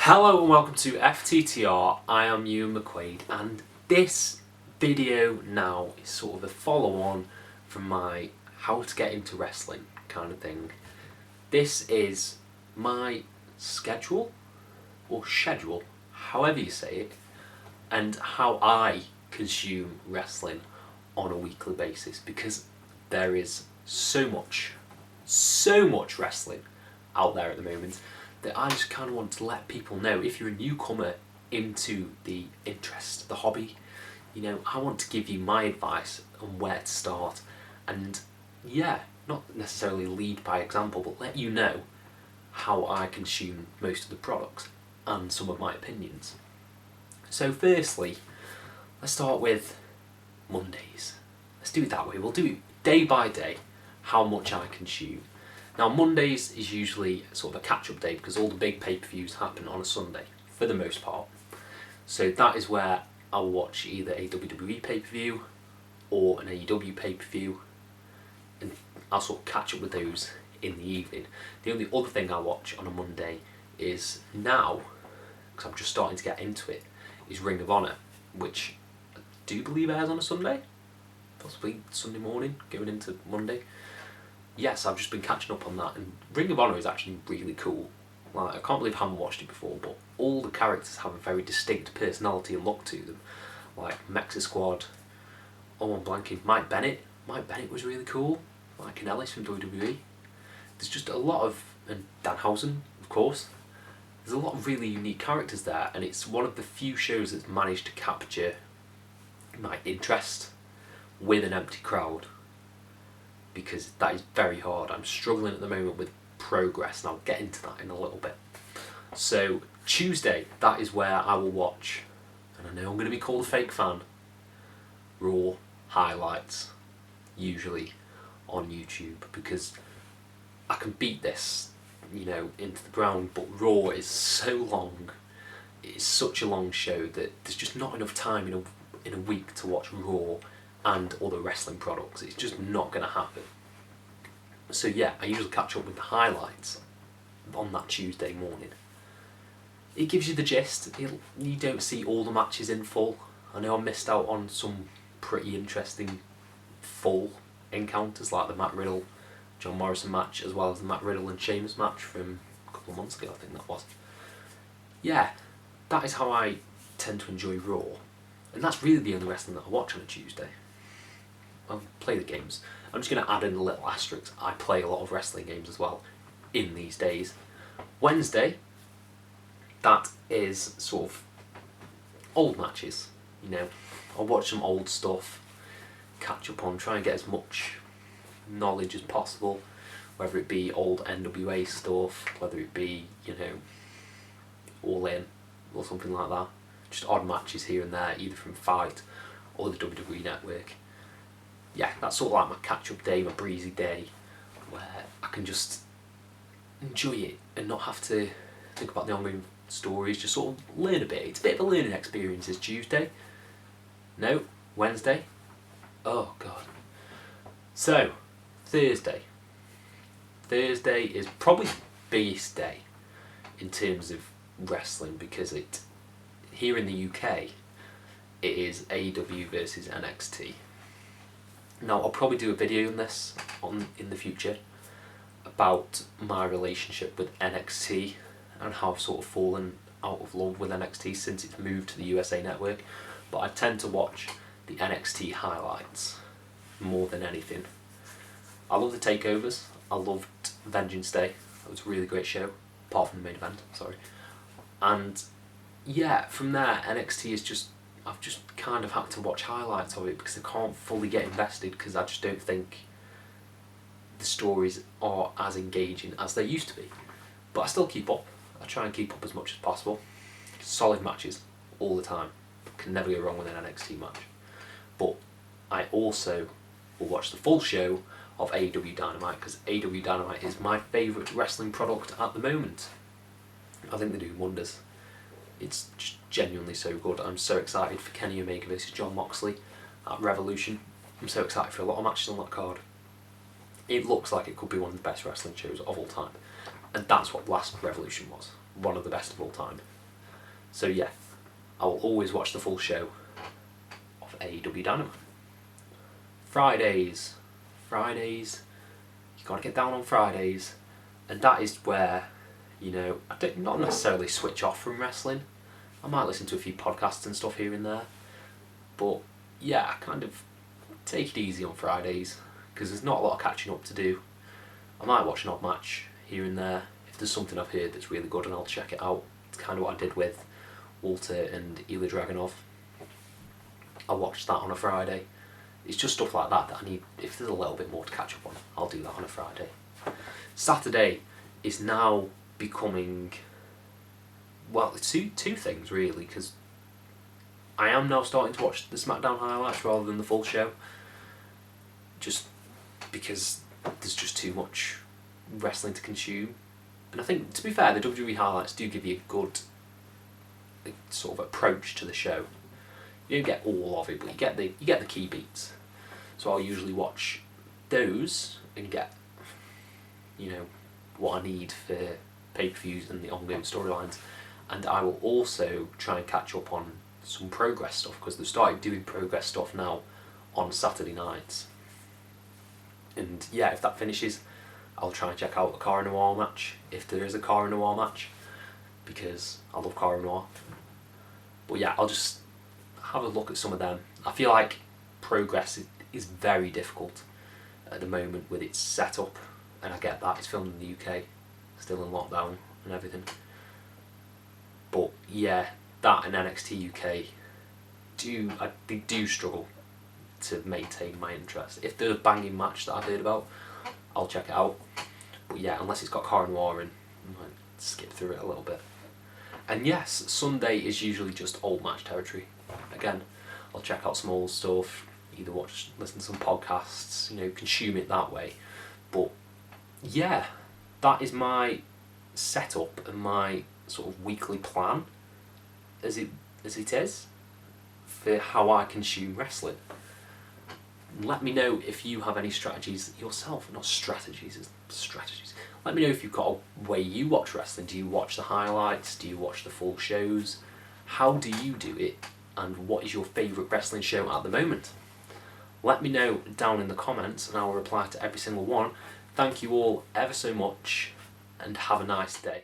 Hello and welcome to FTTR. I am Ewan McQuaid, and this video now is sort of a follow-on from my how to get into wrestling kind of thing. This is my schedule, or schedule, however you say it, and how I consume wrestling on a weekly basis, because there is so much wrestling out there at the moment that I just kind of want to let people know. If you're a newcomer into the interest, the hobby, I want to give you my advice on where to start, and not necessarily lead by example, but let you know how I consume most of the products and some of my opinions. So firstly, let's start with Mondays. Let's do it that way. We'll do it day by day, how much I consume. Now, Mondays is usually sort of a catch-up day because all the big pay-per-views happen on a Sunday, for the most part. So that is where I'll watch either a WWE pay-per-view or an AEW pay-per-view, and I'll sort of catch up with those in the evening. The only other thing I watch on a Monday is now, because I'm just starting to get into it, is Ring of Honor, which I do believe airs on a Sunday, possibly Sunday morning, going into Monday. Yes, I've just been catching up on that, and Ring of Honor is actually really cool. Like, I can't believe I haven't watched it before, but all the characters have a very distinct personality and look to them. Like Mexa Squad, I'm blanking, Mike Bennett. Mike Bennett was really cool. Mike Kanellis from WWE. There's just a lot of, and Danhausen, of course. There's a lot of really unique characters there, and it's one of the few shows that's managed to capture my interest with an empty crowd, because that is very hard. I'm struggling at the moment with progress, and I'll get into that in a little bit. So Tuesday, that is where I will watch, and I know I'm going to be called a fake fan, Raw highlights, usually on YouTube, because I can beat this, into the ground, but Raw is so long, it's such a long show that there's just not enough time in a week to watch Raw and other wrestling products. It's just not going to happen. So I usually catch up with the highlights on that Tuesday morning. It gives you the gist. You don't see all the matches in full. I know I missed out on some pretty interesting full encounters, like the Matt Riddle, John Morrison match, as well as the Matt Riddle and Sheamus match from a couple of months ago, I think that was. That is how I tend to enjoy Raw. And that's really the only wrestling that I watch on a Tuesday. I'll play the games. I'm just going to add in a little asterisk. I play a lot of wrestling games as well in these days. Wednesday, that is sort of old matches. I'll watch some old stuff, catch up on, try and get as much knowledge as possible, whether it be old NWA stuff, whether it be, All In or something like that. Just odd matches here and there, either from Fight or the WWE Network. That's sort of like my catch-up day, my breezy day, where I can just enjoy it and not have to think about the ongoing stories, just sort of learn a bit. It's a bit of a learning experience this Tuesday. No, Wednesday. Oh God. So, Thursday. Thursday is probably the biggest day in terms of wrestling, because here in the UK, it is AEW versus NXT. Now, I'll probably do a video on this in the future about my relationship with NXT and how I've sort of fallen out of love with NXT since it's moved to the USA Network. But I tend to watch the NXT highlights more than anything. I love the takeovers. I loved Vengeance Day. That was a really great show, apart from the main event, sorry. And from there, NXT is just, I've just kind of had to watch highlights of it because I can't fully get invested, because I just don't think the stories are as engaging as they used to be. But I still keep up. I try and keep up as much as possible. Solid matches all the time. Can never go wrong with an NXT match. But I also will watch the full show of AEW Dynamite, because AEW Dynamite is my favourite wrestling product at the moment. I think they're doing wonders. It's just genuinely so good. I'm so excited for Kenny Omega versus Jon Moxley at Revolution. I'm so excited for a lot of matches on that card. It looks like it could be one of the best wrestling shows of all time. And that's what last Revolution was. one of the best of all time. So yeah, I will always watch the full show of AEW Dynamite. Fridays, you gotta get down on Fridays, and that is where, you know, I don't not necessarily switch off from wrestling. I might listen to a few podcasts and stuff here and there, but yeah, I kind of take it easy on Fridays because there's not a lot of catching up to do. I might watch an odd match here and there if there's something I've heard that's really good, and I'll check it out. It's kind of what I did with Walter and Ilya Dragunov. I watched that on a Friday. It's just stuff like that I need. If there's a little bit more to catch up on, I'll do that on a Friday. Saturday is now becoming, well, it's two things really, because I am now starting to watch the SmackDown highlights rather than the full show, just because there's just too much wrestling to consume. And I think, to be fair, the WWE highlights do give you a good sort of approach to the show. You don't get all of it, but you get the key beats. So I'll usually watch those and get, you know, what I need for pay-per-views and the ongoing storylines. And I will also try and catch up on some Progress stuff, because they've started doing Progress stuff now on Saturday nights. And yeah, if that finishes, I'll try and check out the Cara Noir match, if there is a Cara Noir match, because I love Cara Noir. But yeah, I'll just have a look at some of them. I feel like Progress is very difficult at the moment with its setup, and I get that, it's filmed in the UK, still in lockdown and everything. But yeah, that and NXT UK they do struggle to maintain my interest. If there's a banging match that I've heard about, I'll check it out. But yeah, unless it's got Cara Noir in, I might skip through it a little bit. And yes, Sunday is usually just old match territory. Again, I'll check out some old stuff, either listen to some podcasts, you know, consume it that way. But yeah, that is my setup and my sort of weekly plan, as it is, for how I consume wrestling. Let me know if you have any strategies yourself. Not strategies, it's strategies. Let me know if you've got a way you watch wrestling. Do you watch the highlights? Do you watch the full shows? How do you do it? And what is your favourite wrestling show at the moment? Let me know down in the comments and I will reply to every single one. Thank you all ever so much and have a nice day.